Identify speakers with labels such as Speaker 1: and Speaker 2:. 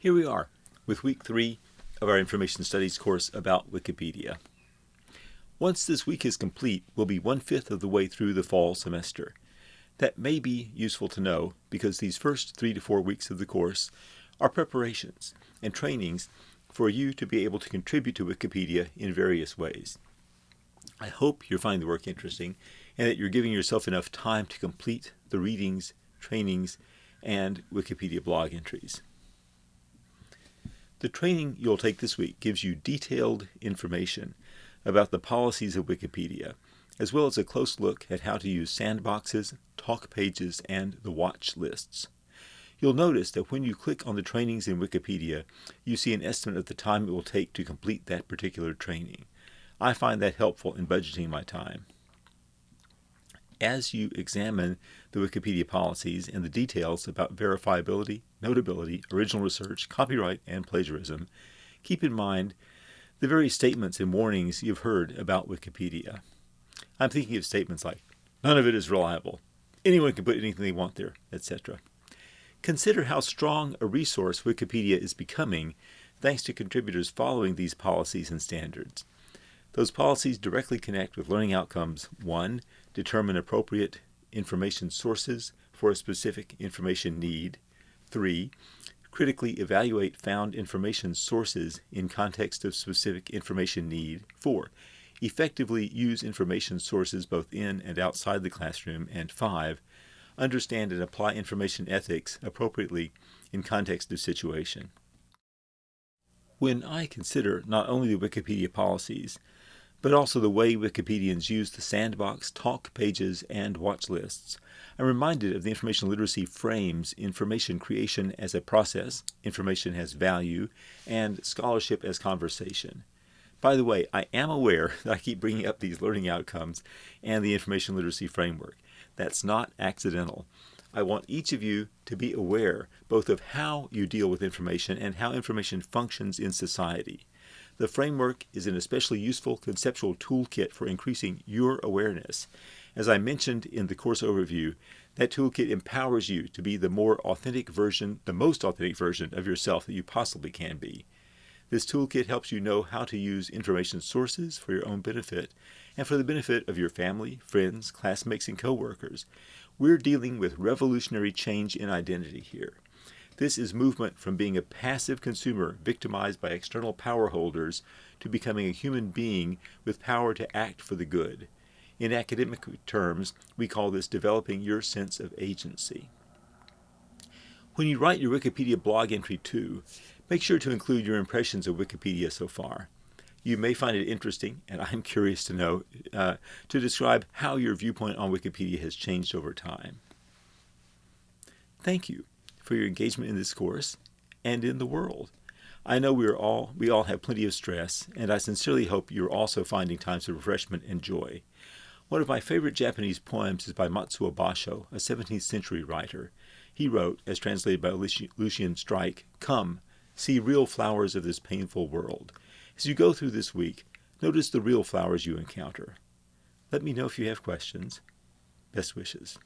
Speaker 1: Here we are with week 3 of our Information Studies course about Wikipedia. Once this week is complete, we'll be 1/5 of the way through the fall semester. That may be useful to know because these first 3 to 4 weeks of the course are preparations and trainings for you to be able to contribute to Wikipedia in various ways. I hope you're finding the work interesting and that you're giving yourself enough time to complete the readings, trainings, and Wikipedia blog entries. The training you'll take this week gives you detailed information about the policies of Wikipedia, as well as a close look at how to use sandboxes, talk pages, and the watch lists. You'll notice that when you click on the trainings in Wikipedia, you see an estimate of the time it will take to complete that particular training. I find that helpful in budgeting my time. As you examine the Wikipedia policies and the details about verifiability, notability, original research, copyright, and plagiarism, keep in mind the very statements and warnings you've heard about Wikipedia. I'm thinking of statements like, none of it is reliable, anyone can put anything they want there, etc. Consider how strong a resource Wikipedia is becoming thanks to contributors following these policies and standards. Those policies directly connect with learning outcomes. 1. Determine appropriate information sources for a specific information need. 3. Critically evaluate found information sources in context of specific information need. 4. Effectively use information sources both in and outside the classroom. And 5. Understand and apply information ethics appropriately in context of situation. When I consider not only the Wikipedia policies, but also the way Wikipedians use the sandbox, talk pages, and watch lists, I'm reminded of the information literacy frames information creation as a process, information as value, and scholarship as conversation. By the way, I am aware that I keep bringing up these learning outcomes and the information literacy framework. That's not accidental. I want each of you to be aware both of how you deal with information and how information functions in society. The framework is an especially useful conceptual toolkit for increasing your awareness. As I mentioned in the course overview, that toolkit empowers you to be the most authentic version of yourself that you possibly can be. This toolkit helps you know how to use information sources for your own benefit and for the benefit of your family, friends, classmates, and coworkers. We're dealing with revolutionary change in identity here. This is movement from being a passive consumer victimized by external power holders to becoming a human being with power to act for the good. In academic terms, we call this developing your sense of agency. When you write your Wikipedia blog entry too, make sure to include your impressions of Wikipedia so far. You may find it interesting, and I'm curious to know, to describe how your viewpoint on Wikipedia has changed over time. Thank you for your engagement in this course and in the world. I know we all have plenty of stress, and I sincerely hope you're also finding times of refreshment and joy. One of my favorite Japanese poems is by Matsuo Basho, a 17th century writer. He wrote, as translated by Lucian Strike, "Come, see real flowers of this painful world. As you go through this week, notice the real flowers you encounter. Let me know if you have questions. Best wishes."